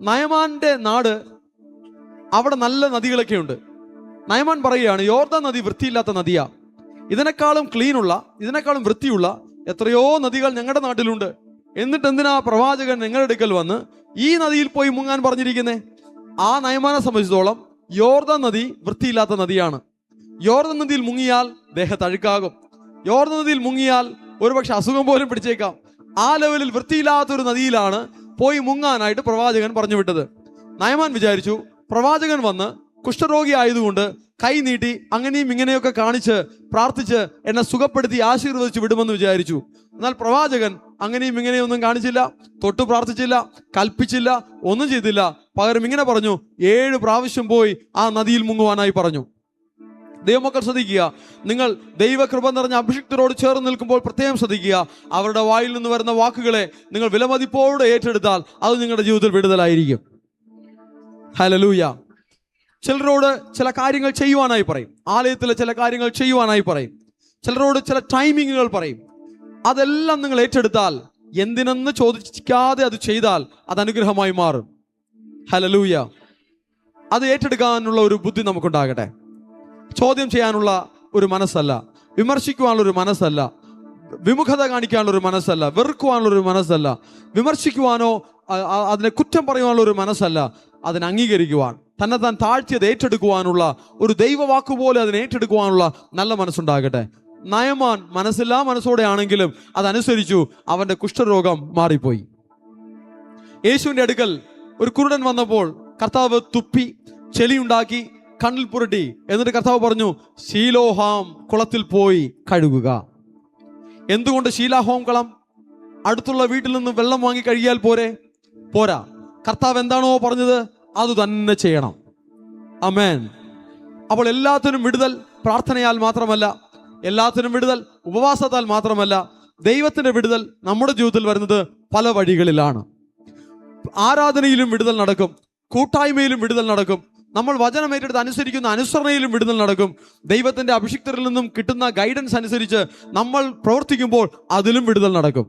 നയമാന്റെ നാട്, അവിടെ നല്ല നദികളൊക്കെ ഉണ്ട്. നയമാൻ പറയുകയാണ്, യോർദാൻ നദി വൃത്തിയില്ലാത്ത നദിയാ, ഇതിനേക്കാളും ക്ലീനുള്ള, ഇതിനേക്കാളും വൃത്തിയുള്ള എത്രയോ നദികൾ ഞങ്ങളുടെ നാട്ടിലുണ്ട്. എന്നിട്ട് എന്തിനാ പ്രവാചകൻ നിങ്ങളുടെ അടുക്കൽ വന്ന് ഈ നദിയിൽ പോയി മുങ്ങാൻ പറഞ്ഞിരിക്കുന്നേ? ആ നയമാനെ സംബന്ധിച്ചിടത്തോളം യോർദാൻ നദി വൃത്തിയില്ലാത്ത നദിയാണ്. യോർദാൻ നദിയിൽ മുങ്ങിയാൽ ദേഹത്ത് അഴുക്കാകും. യോർദാൻ നദിയിൽ മുങ്ങിയാൽ ഒരുപക്ഷെ അസുഖം പോലും പിടിച്ചേക്കാം. ആ ലെവലിൽ വൃത്തിയില്ലാത്തൊരു നദിയിലാണ് പോയി മുങ്ങാനായിട്ട് പ്രവാചകൻ പറഞ്ഞു വിട്ടത്. നയമാൻ വിചാരിച്ചു പ്രവാചകൻ വന്ന് കുഷ്ഠരോഗി ആയതുകൊണ്ട് കൈ നീട്ടി അങ്ങനെയും ഇങ്ങനെയൊക്കെ കാണിച്ച് പ്രാർത്ഥിച്ച് എന്നെ സുഖപ്പെടുത്തി ആശീർവദിച്ച് വിടുമെന്ന് വിചാരിച്ചു. എന്നാൽ പ്രവാചകൻ അങ്ങനെയും ഇങ്ങനെയൊന്നും കാണിച്ചില്ല, തൊട്ടു പ്രാർത്ഥിച്ചില്ല, കൽപ്പിച്ചില്ല, ഒന്നും ചെയ്തില്ല. പകരം ഇങ്ങനെ പറഞ്ഞു, 7 പ്രാവശ്യം പോയി ആ നദിയിൽ മുങ്ങുവാനായി പറഞ്ഞു. ദൈവമക്കൾ ശ്രദ്ധിക്കുക, നിങ്ങൾ ദൈവകൃപ നിറഞ്ഞ അഭിഷിക്തരോട് ചേർന്ന് നിൽക്കുമ്പോൾ പ്രത്യേകം ശ്രദ്ധിക്കുക. അവരുടെ വായിൽ നിന്ന് വരുന്ന വാക്കുകളെ നിങ്ങൾ വിലമതിപ്പോടെ ഏറ്റെടുത്താൽ അത് നിങ്ങളുടെ ജീവിതത്തിൽ വിടുതലായിരിക്കും. ഹല്ലേലൂയ. ചിലരോട് ചില കാര്യങ്ങൾ ചെയ്യുവാനായി പറയും, ആലയത്തിലെ ചില കാര്യങ്ങൾ ചെയ്യുവാനായി പറയും, ചിലരോട് ചില ടൈമിങ്ങുകൾ പറയും. അതെല്ലാം നിങ്ങൾ ഏറ്റെടുത്താൽ, എന്തിനെന്ന് ചോദിക്കാതെ അത് ചെയ്താൽ അത് അനുഗ്രഹമായി മാറും. ഹല്ലേലൂയ. അത് ഏറ്റെടുക്കാനുള്ള ഒരു ബുദ്ധി നമുക്കുണ്ടാകട്ടെ. ചോദ്യം ചെയ്യാനുള്ള ഒരു മനസ്സല്ല, വിമർശിക്കുവാനുള്ള ഒരു മനസ്സല്ല, വിമുഖത കാണിക്കാനുള്ള ഒരു മനസ്സല്ല, വെറുക്കുവാനുള്ള ഒരു മനസ്സല്ല, വിമർശിക്കുവാനോ അതിനെ കുറ്റം പറയുവാനുള്ള ഒരു മനസ്സല്ല, അതിനെ അംഗീകരിക്കുവാൻ, തന്നെ താൻ താഴ്ത്തിയത് ഏറ്റെടുക്കുവാനുള്ള ഒരു ദൈവവാക്കുപോലെ അതിനെ ഏറ്റെടുക്കുവാനുള്ള നല്ല മനസ്സുണ്ടാകട്ടെ. നയമാൻ മനസ്സില്ലാ മനസ്സോടെ ആണെങ്കിലും അതനുസരിച്ചു. അവന്റെ കുഷ്ഠരോഗം മാറിപ്പോയി. യേശുവിന്റെ അടുക്കൽ ഒരു കുരുടൻ വന്നപ്പോൾ കർത്താവ് തുപ്പി ചെളിയുണ്ടാക്കി കണ്ണിൽ പുരട്ടി. എന്നിട്ട് കർത്താവ് പറഞ്ഞു, ശീലോഹാം കുളത്തിൽ പോയി കഴുകുക. എന്തുകൊണ്ട് ശീലാഹോം കുളം? അടുത്തുള്ള വീട്ടിൽ നിന്ന് വെള്ളം വാങ്ങി കഴുകിയാൽ പോരാ. കർത്താവ് എന്താണോ പറഞ്ഞത് അത് തന്നെ ചെയ്യണം. ആമേൻ. അപ്പോൾ എല്ലാത്തിനും വിടുതൽ പ്രാർത്ഥനയാൽ മാത്രമല്ല, എല്ലാത്തിനും വിടുതൽ ഉപവാസത്താൽ മാത്രമല്ല. ദൈവത്തിന്റെ വിടുതൽ നമ്മുടെ ജീവിതത്തിൽ വരുന്നത് പല വഴികളിലാണ്. ആരാധനയിലും വിടുതൽ നടക്കും, കൂട്ടായ്മയിലും വിടുതൽ നടക്കും, നമ്മൾ വചനം ഏറ്റെടുത്ത് അനുസരിക്കുന്ന അനുസരണയിലും വിടുതൽ നടക്കും. ദൈവത്തിന്റെ അഭിഷിക്തരിൽ നിന്നും കിട്ടുന്ന ഗൈഡൻസ് അനുസരിച്ച് നമ്മൾ പ്രവർത്തിക്കുമ്പോൾ അതിലും വിടുതൽ നടക്കും.